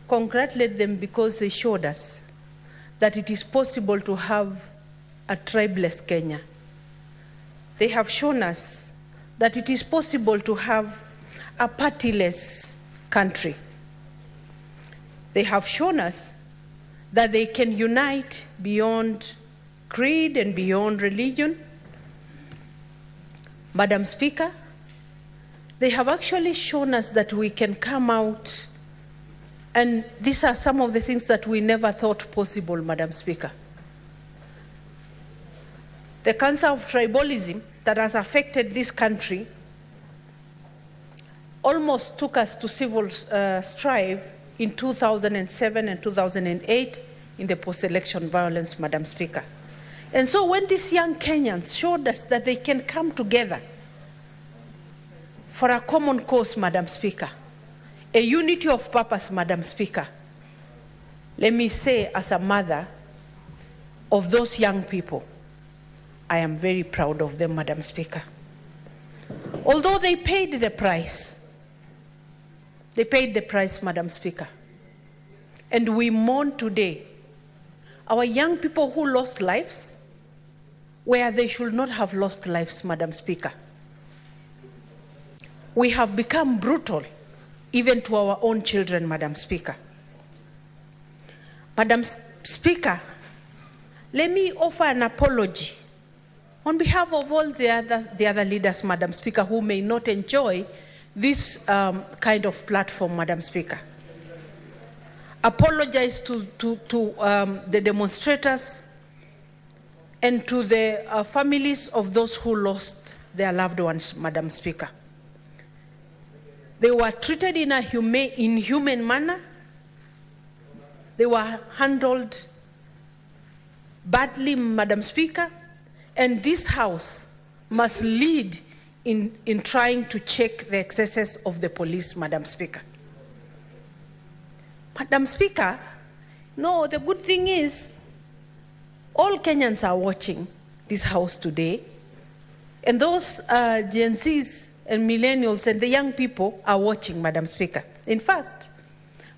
congratulate them because they showed us that it is possible to have a tribeless Kenya. They have shown us that it is possible to have a partyless country. They have shown us that they can unite beyond creed and beyond religion. Madam Speaker, they have actually shown us that we can come out, and these are some of the things that we never thought possible, Madam Speaker. The cancer of tribalism that has affected this country almost took us to civil strife in 2007 and 2008 in the post-election violence, Madam Speaker. And so when these young Kenyans showed us that they can come together for a common cause, Madam Speaker, a unity of purpose, Madam Speaker, let me say as a mother of those young people, I am very proud of them, Madam Speaker. Although they paid the price, Madam Speaker, and we mourn today our young people who lost lives where they should not have lost lives, Madam Speaker. We have become brutal even to our own children, Madam Speaker. Madam Speaker, let me offer an apology on behalf of all the other leaders, Madam Speaker, who may not enjoy this kind of platform, Madam Speaker. Apologize to the demonstrators and to the families of those who lost their loved ones, Madam Speaker. They were treated in a inhuman manner. They were handled badly, Madam Speaker, and this House must lead in trying to check the excesses of the police, Madam Speaker. Madam Speaker, no, the good thing is all Kenyans are watching this House today, and those Gen Zs and millennials and the young people are watching, Madam Speaker. In fact,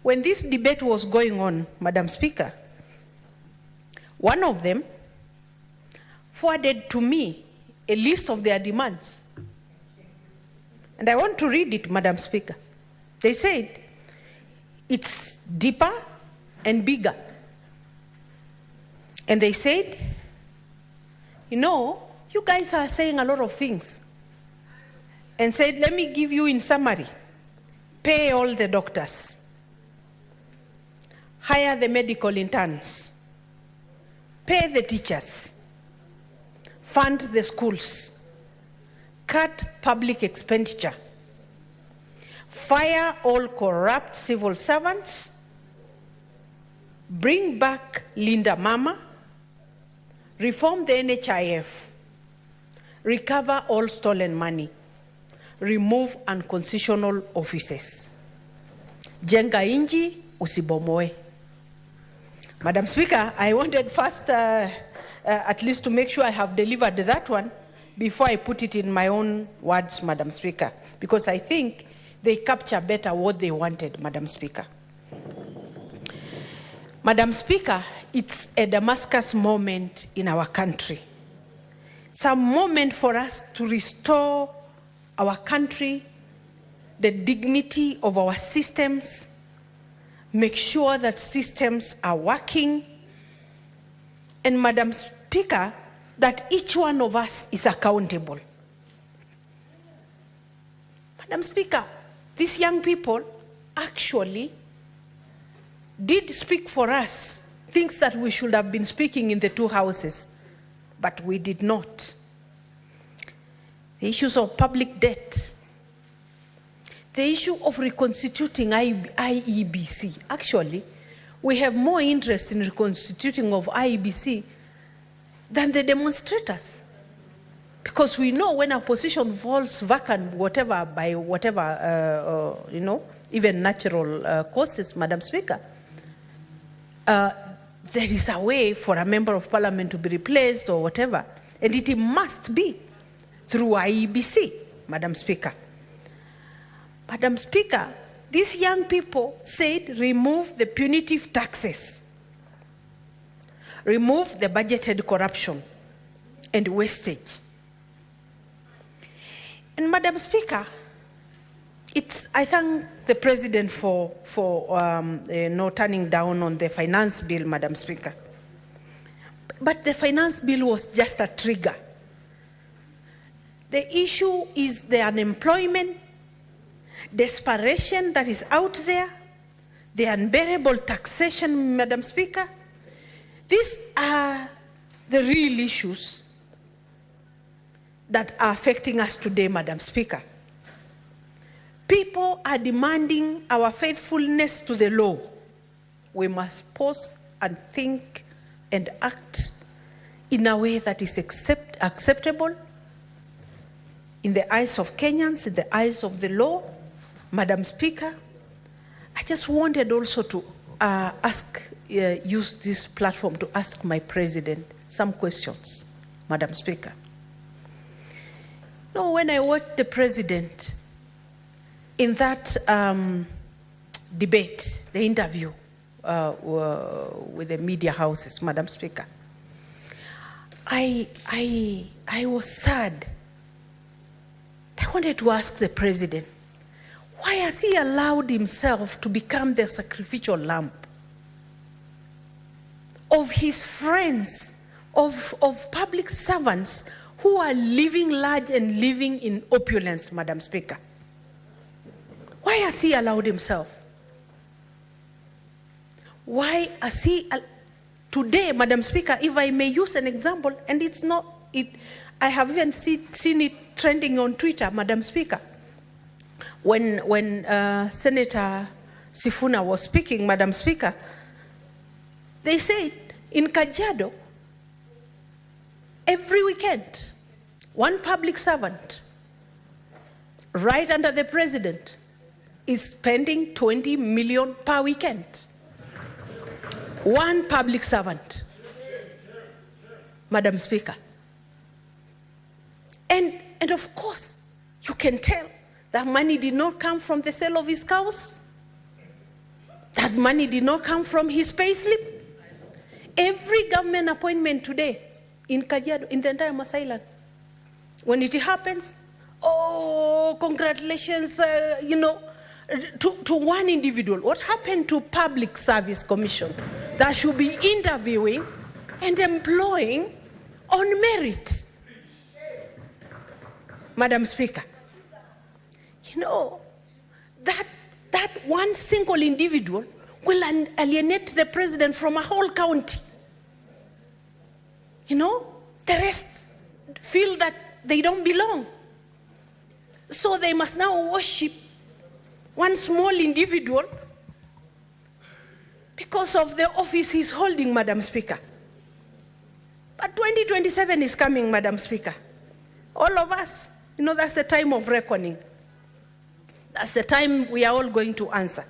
when this debate was going on, Madam Speaker, one of them forwarded to me a list of their demands. And I want to read it, Madam Speaker. They said, it's deeper and bigger. And they said, you know, you guys are saying a lot of things. And said, let me give you in summary. Pay all the doctors. Hire the medical interns. Pay the teachers. Fund the schools. Cut public expenditure. Fire all corrupt civil servants. Bring back Linda Mama. Reform the NHIF. Recover all stolen money. Remove unconstitutional offices. Jenga inji usibomoe. Madam Speaker, I wanted first at least to make sure I have delivered that one before I put it in my own words, Madam Speaker, because I think they capture better what they wanted, Madam Speaker. Madam Speaker, it's a Damascus moment in our country. It's a moment for us to restore our country, the dignity of our systems, make sure that systems are working, and Madam Speaker, that each one of us is accountable. Madam Speaker, these young people actually did speak for us things that we should have been speaking in the two houses, but we did not. The issues of public debt, the issue of reconstituting IEBC. Actually, we have more interest in reconstituting of IEBC than the demonstrators. Because we know when a position falls vacant, whatever, by whatever, even natural causes, Madam Speaker, there is a way for a member of parliament to be replaced or whatever, and it must be through IEBC, Madam Speaker. Madam Speaker, these young people said, remove the punitive taxes, remove the budgeted corruption and wastage. And Madam Speaker, I thank the President for not turning down on the finance bill, Madam Speaker. But the finance bill was just a trigger. The issue is the unemployment, desperation that is out there, the unbearable taxation, Madam Speaker. These are the real issues that are affecting us today, Madam Speaker. People are demanding our faithfulness to the law. We must pause and think and act in a way that is acceptable in the eyes of Kenyans, in the eyes of the law. Madam Speaker, I just wanted also to use this platform to ask my President some questions, Madam Speaker. No, when I watched the President in that debate, the interview with the media houses, Madam Speaker, I was sad. I wanted to ask the President, why has he allowed himself to become the sacrificial lamb of his friends, of public servants who are living large and living in opulence, Madam Speaker? Why has he allowed himself? Why has he, today, Madam Speaker, if I may use an example, and it's not, I have even seen it trending on Twitter, Madam Speaker. When Senator Sifuna was speaking, Madam Speaker, they said in Kajiado, every weekend, one public servant, right under the President, is spending 20 million per weekend. One public servant, Madam Speaker. And of course, you can tell that money did not come from the sale of his cows. That money did not come from his payslip. Every government appointment today in Kajiado, in the entire Masai Land, when it happens, oh, congratulations, to one individual. What happened to Public Service Commission that should be interviewing and employing on merit? Madam Speaker, that one single individual will alienate the President from a whole county. The rest feel that they don't belong. So they must now worship one small individual because of the office he's holding, Madam Speaker. But 2027 is coming, Madam Speaker. All of us, that's the time of reckoning. That's the time we are all going to answer.